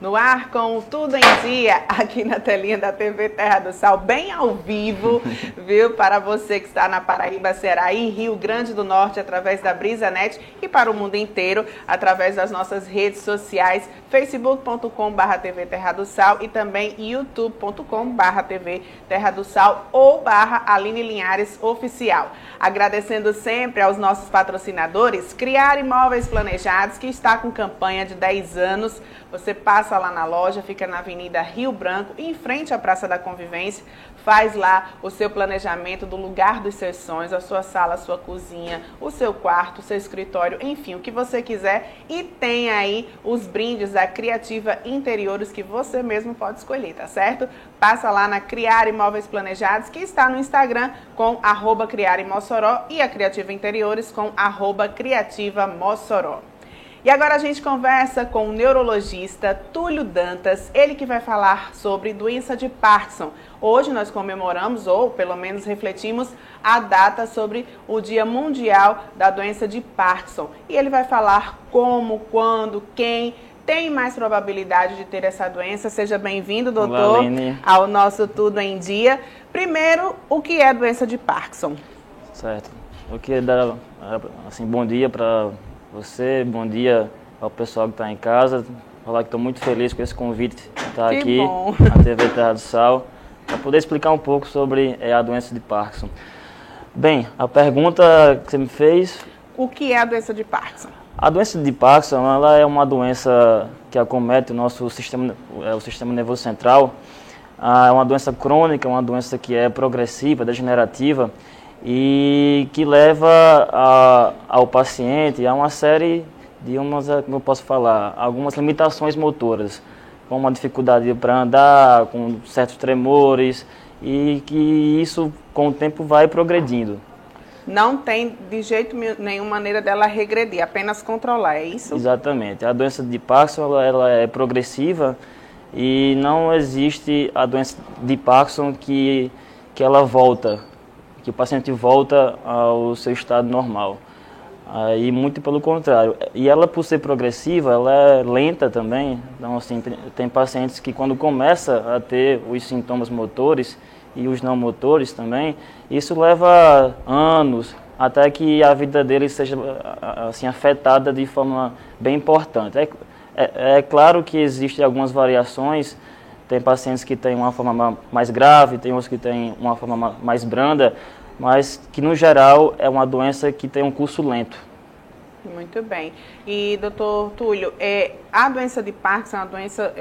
No ar com o Tudo em Dia, aqui na telinha da TV Terra do Sal, bem ao vivo, viu? Para você que está na Paraíba, Ceará e Rio Grande do Norte, através da BrisaNet e para o mundo inteiro, através das nossas redes sociais, facebook.com/TV Terra do Sal e também youtube.com/TV Terra do Sal ou /Aline Linhares Oficial. Agradecendo sempre aos nossos patrocinadores, Criar Imóveis Planejados, que está com campanha de 10 anos. Você passa lá na loja, fica na Avenida Rio Branco, em frente à Praça da Convivência, faz lá o seu planejamento do lugar dos seus sonhos, a sua sala, a sua cozinha, o seu quarto, o seu escritório, enfim, o que você quiser. E tem aí os brindes da Criativa Interiores que você mesmo pode escolher, tá certo? Passa lá na Criar Imóveis Planejados, que está no Instagram com @CriarImossoró e a Criativa Interiores com @CriativaMossoró. E agora a gente conversa com o neurologista Túlio Dantas, ele que vai falar sobre doença de Parkinson. Hoje nós comemoramos, ou pelo menos refletimos, a data sobre o Dia Mundial da Doença de Parkinson. E ele vai falar como, quando, quem tem mais probabilidade de ter essa doença. Seja bem-vindo, doutor, ao nosso Tudo em Dia. Primeiro, o que é a doença de Parkinson? Certo. Eu queria dar bom dia para você, bom dia ao pessoal que está em casa. Falar que estou muito feliz com esse convite de estar aqui na TV Terra do Sal, para poder explicar um pouco sobre a doença de Parkinson. Bem, a pergunta que você me fez... O que é a doença de Parkinson? A doença de Parkinson, ela é uma doença que acomete o nosso sistema nervoso central. É uma doença crônica, uma doença que é progressiva, degenerativa, e que leva ao paciente a uma série de como eu posso falar, algumas limitações motoras, com uma dificuldade para andar, com certos tremores, e que isso com o tempo vai progredindo. Não tem de jeito nenhuma maneira dela regredir, apenas controlar, é isso? Exatamente. A doença de Parkinson ela é progressiva e não existe a doença de Parkinson que ela volta, que o paciente volta ao seu estado normal. Aí, muito pelo contrário. E ela, por ser progressiva, ela é lenta também. Então, assim, tem pacientes que quando começa a ter os sintomas motores e os não motores também, isso leva anos até que a vida deles seja assim, afetada de forma bem importante. É claro que existem algumas variações. Tem pacientes que têm uma forma mais grave, tem outros que têm uma forma mais branda, mas que no geral é uma doença que tem um curso lento. Muito bem. E, doutor Túlio, a doença de Parkinson é uma doença,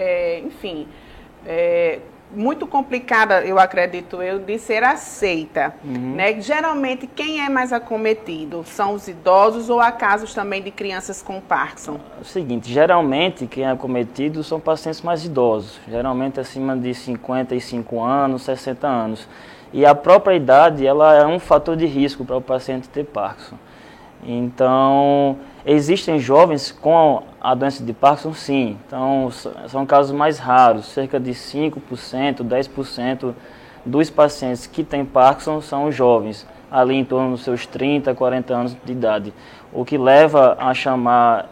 muito complicada, eu acredito de ser aceita. Né? Geralmente, quem é mais acometido? São os idosos ou há casos também de crianças com Parkinson? É o seguinte, geralmente quem é acometido são pacientes mais idosos, geralmente acima de 55 anos, 60 anos. E a própria idade, ela é um fator de risco para o paciente ter Parkinson. Então, existem jovens com a doença de Parkinson, sim. Então, são casos mais raros. Cerca de 5%, 10% dos pacientes que têm Parkinson são jovens, ali em torno dos seus 30, 40 anos de idade. O que leva a chamar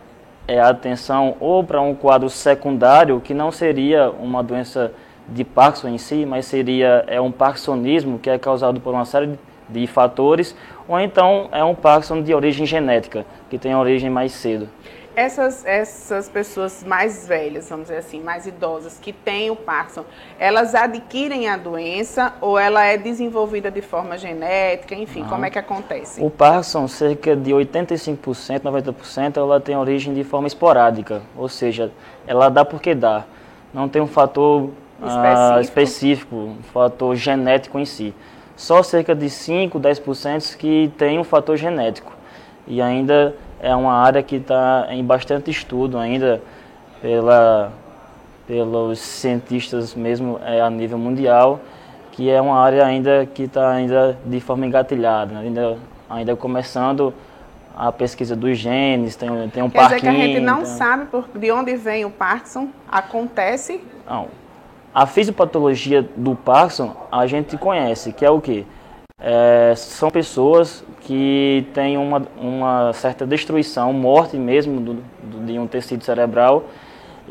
a atenção ou para um quadro secundário, que não seria uma doença de Parkinson em si, mas seria um parkinsonismo que é causado por uma série de fatores, ou então é um Parkinson de origem genética, que tem origem mais cedo. Essas pessoas mais velhas, vamos dizer assim, mais idosas, que têm o Parkinson, elas adquirem a doença ou ela é desenvolvida de forma genética, enfim, como é que acontece? O Parkinson, cerca de 85%, 90%, ela tem origem de forma esporádica, ou seja, ela dá porque dá. Não tem um fator específico, um fator genético em si. Só cerca de 5, 10% que tem um fator genético. E ainda é uma área que está em bastante estudo ainda pelos cientistas mesmo a nível mundial, que é uma área ainda que está ainda de forma engatilhada, ainda começando a pesquisa dos genes, tem um Parkinson. Quer dizer que a gente não sabe de onde vem o Parkinson? Acontece? Não. A fisiopatologia do Parkinson a gente conhece, que é o quê? São pessoas que têm uma certa destruição, morte mesmo de um tecido cerebral,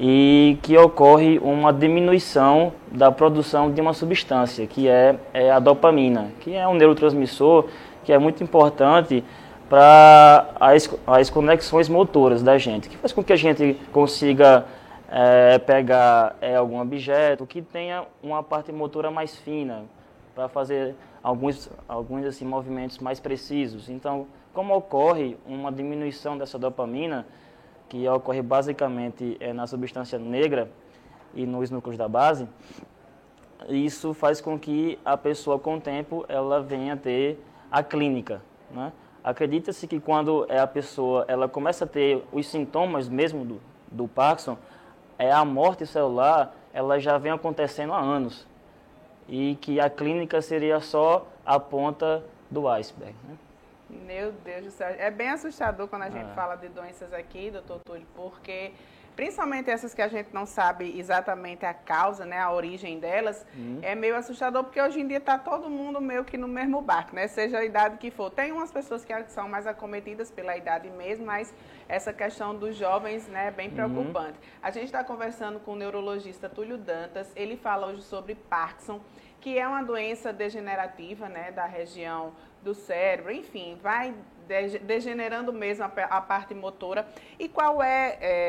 e que ocorre uma diminuição da produção de uma substância, que é a dopamina, que é um neurotransmissor que é muito importante para as conexões motoras da gente, que faz com que a gente consiga pegar algum objeto que tenha uma parte motora mais fina, para fazer alguns assim, movimentos mais precisos. Então, como ocorre uma diminuição dessa dopamina, que ocorre basicamente na substância negra e nos núcleos da base, isso faz com que a pessoa, com o tempo, ela venha a ter a clínica, né? Acredita-se que quando a pessoa ela começa a ter os sintomas mesmo do Parkinson, a morte celular ela já vem acontecendo há anos e que a clínica seria só a ponta do iceberg, né? Meu Deus do céu, é bem assustador quando a gente fala de doenças aqui, doutor Túlio, porque principalmente essas que a gente não sabe exatamente a causa, né, a origem delas, é meio assustador, porque hoje em dia está todo mundo meio que no mesmo barco, né, seja a idade que for. Tem umas pessoas que são mais acometidas pela idade mesmo, mas essa questão dos jovens, né, é bem preocupante. A gente está conversando com o neurologista Túlio Dantas, ele fala hoje sobre Parkinson, que é uma doença degenerativa, né, da região do cérebro, enfim, vai degenerando mesmo a parte motora. E qual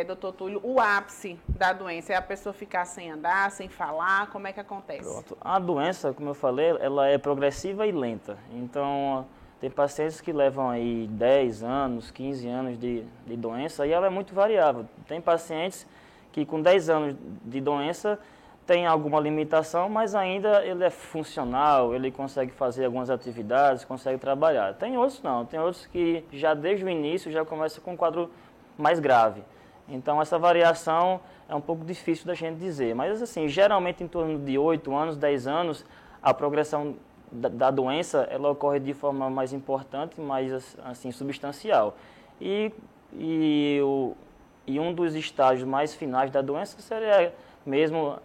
doutor Túlio, o ápice da doença? É a pessoa ficar sem andar, sem falar? Como é que acontece? Pronto. A doença, como eu falei, ela é progressiva e lenta. Então, tem pacientes que levam aí 10 anos, 15 anos de doença e ela é muito variável. Tem pacientes que com 10 anos de doença tem alguma limitação, mas ainda ele é funcional, ele consegue fazer algumas atividades, consegue trabalhar. Tem outros não, tem outros que já desde o início já começa com um quadro mais grave. Então essa variação é um pouco difícil da gente dizer, mas assim, geralmente em torno de 8 anos, 10 anos, a progressão da doença ela ocorre de forma mais importante, mais assim, substancial. E um dos estágios mais finais da doença seria mesmo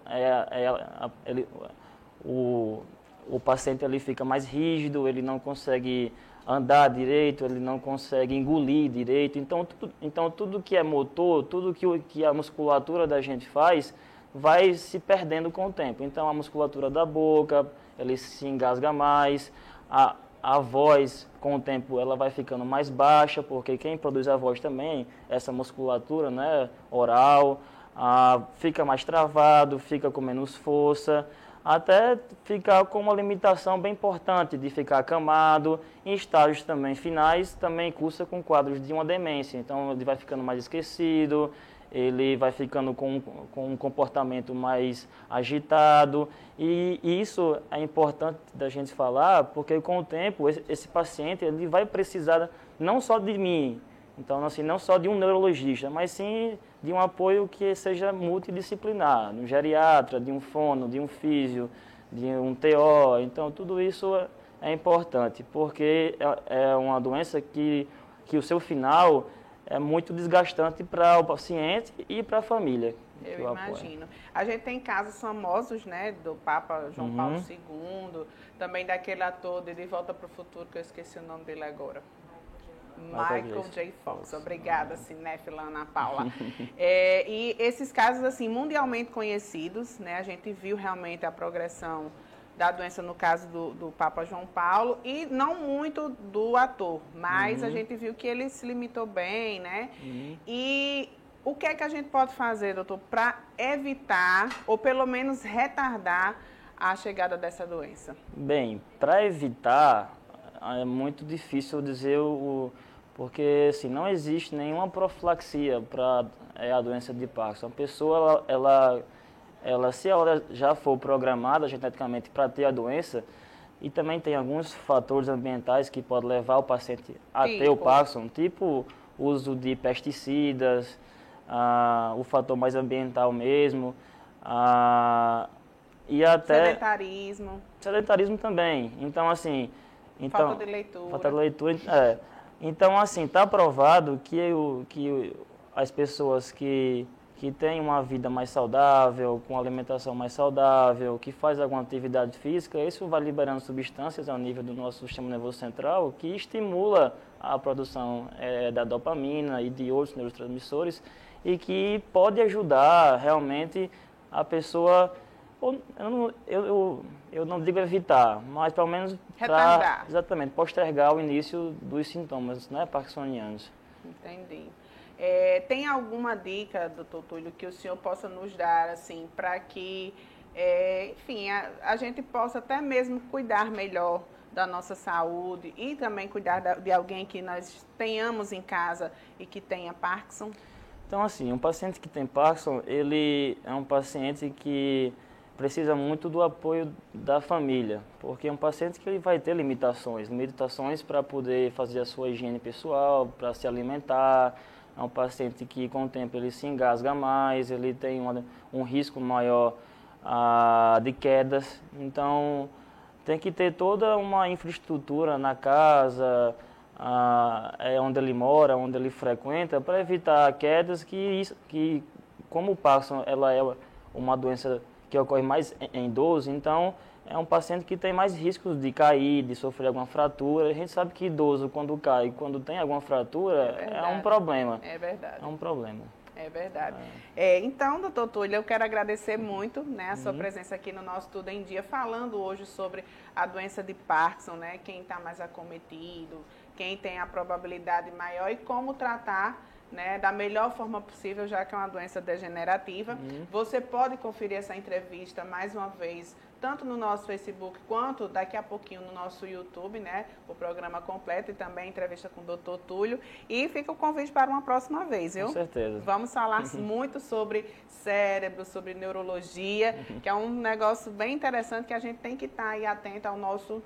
o paciente ele fica mais rígido, ele não consegue andar direito, ele não consegue engolir direito. Então tudo que é motor, tudo que a musculatura da gente faz, vai se perdendo com o tempo. Então a musculatura da boca, ele se engasga mais, a voz com o tempo ela vai ficando mais baixa, porque quem produz a voz também, essa musculatura, né, oral, fica mais travado, fica com menos força, até ficar com uma limitação bem importante de ficar acamado. Em estágios também finais, também cursa com quadros de uma demência. Então ele vai ficando mais esquecido, ele vai ficando com um comportamento mais agitado. E isso é importante da gente falar, porque com o tempo esse paciente ele vai precisar não só de mim, então assim, não só de um neurologista, mas sim de um apoio que seja multidisciplinar, de um geriatra, de um fono, de um físio, de um TO. Então tudo isso é importante, porque é uma doença que o seu final é muito desgastante para o paciente e para a família. Eu imagino. A gente tem casos famosos, né, do Papa João Paulo II, também daquele ator de Volta para o Futuro, que eu esqueci o nome dele agora. Michael J. Fox. Obrigada, cinéfila Ana Paula. E esses casos, assim, mundialmente conhecidos, né, a gente viu realmente a progressão da doença no caso do Papa João Paulo e não muito do ator, mas a gente viu que ele se limitou bem, né? E o que é que a gente pode fazer, doutor, para evitar ou pelo menos retardar a chegada dessa doença? Bem, para evitar é muito difícil dizer porque assim, não existe nenhuma profilaxia para a doença de Parkinson. A pessoa se ela já for programada geneticamente para ter a doença, e também tem alguns fatores ambientais que podem levar o paciente a ter o Parkinson, tipo uso de pesticidas, o fator mais ambiental mesmo, e até sedentarismo também. Então assim, falta de leitura. Falta de leitura, Então assim, está provado que as pessoas que têm uma vida mais saudável, com alimentação mais saudável, que faz alguma atividade física, isso vai liberando substâncias ao nível do nosso sistema nervoso central que estimula a produção da dopamina e de outros neurotransmissores e que pode ajudar realmente a pessoa, eu não digo evitar, mas pelo menos retardar. Exatamente, postergar o início dos sintomas, né, parkinsonianos. Entendi. Tem alguma dica, doutor Túlio, que o senhor possa nos dar, assim, para que, enfim, a gente possa até mesmo cuidar melhor da nossa saúde e também cuidar de alguém que nós tenhamos em casa e que tenha Parkinson? Então, assim, um paciente que tem Parkinson, ele é um paciente que precisa muito do apoio da família, porque é um paciente que ele vai ter limitações para poder fazer a sua higiene pessoal, para se alimentar. É um paciente que com o tempo ele se engasga mais, ele tem um risco maior de quedas. Então tem que ter toda uma infraestrutura na casa, onde ele mora, onde ele frequenta, para evitar quedas que como o Parkinson ela é uma doença que ocorre mais em idoso, então é um paciente que tem mais riscos de cair, de sofrer alguma fratura. A gente sabe que idoso, quando cai, quando tem alguma fratura, é um problema. É verdade. É um problema. É verdade. Então, doutor Túlio, eu quero agradecer muito, né, a sua presença aqui no nosso Tudo em Dia, falando hoje sobre a doença de Parkinson, né, quem está mais acometido, quem tem a probabilidade maior e como tratar, né, da melhor forma possível, já que é uma doença degenerativa. Você pode conferir essa entrevista mais uma vez, tanto no nosso Facebook, quanto daqui a pouquinho no nosso YouTube, né, o programa completo e também a entrevista com o doutor Túlio. E fica o convite para uma próxima vez, viu? Com certeza. Vamos falar muito sobre cérebro, sobre neurologia, que é um negócio bem interessante que a gente tem que estar aí atento ao nosso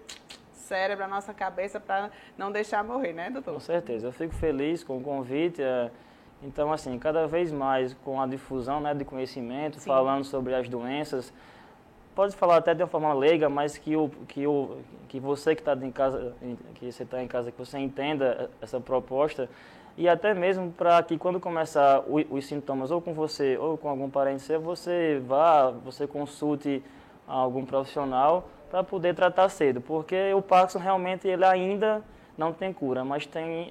cérebro, a nossa cabeça, para não deixar morrer, né, doutor? Com certeza, eu fico feliz com o convite. Então, assim, cada vez mais com a difusão, né, de conhecimento, falando sobre as doenças, pode falar até de uma forma leiga, mas que você que está em casa, que você entenda essa proposta, e até mesmo para que quando começar os sintomas, ou com você, ou com algum parente seu, você consulte algum profissional para poder tratar cedo, porque o Parkinson realmente ele ainda não tem cura, mas tem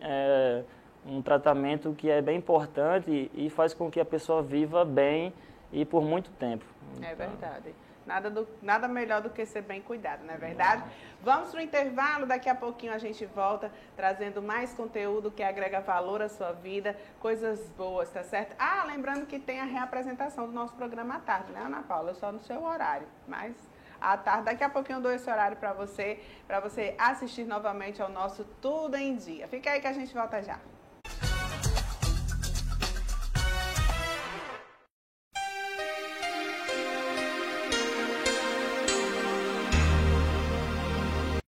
um tratamento que é bem importante e faz com que a pessoa viva bem e por muito tempo. É verdade. Nada melhor do que ser bem cuidado, não é verdade? Vamos para o intervalo, daqui a pouquinho a gente volta trazendo mais conteúdo que agrega valor à sua vida, coisas boas, tá certo? Lembrando que tem a reapresentação do nosso programa à tarde, né, Ana Paula? Só no seu horário, mas à tarde, daqui a pouquinho eu dou esse horário para você assistir novamente ao nosso Tudo em Dia. Fica aí que a gente volta já.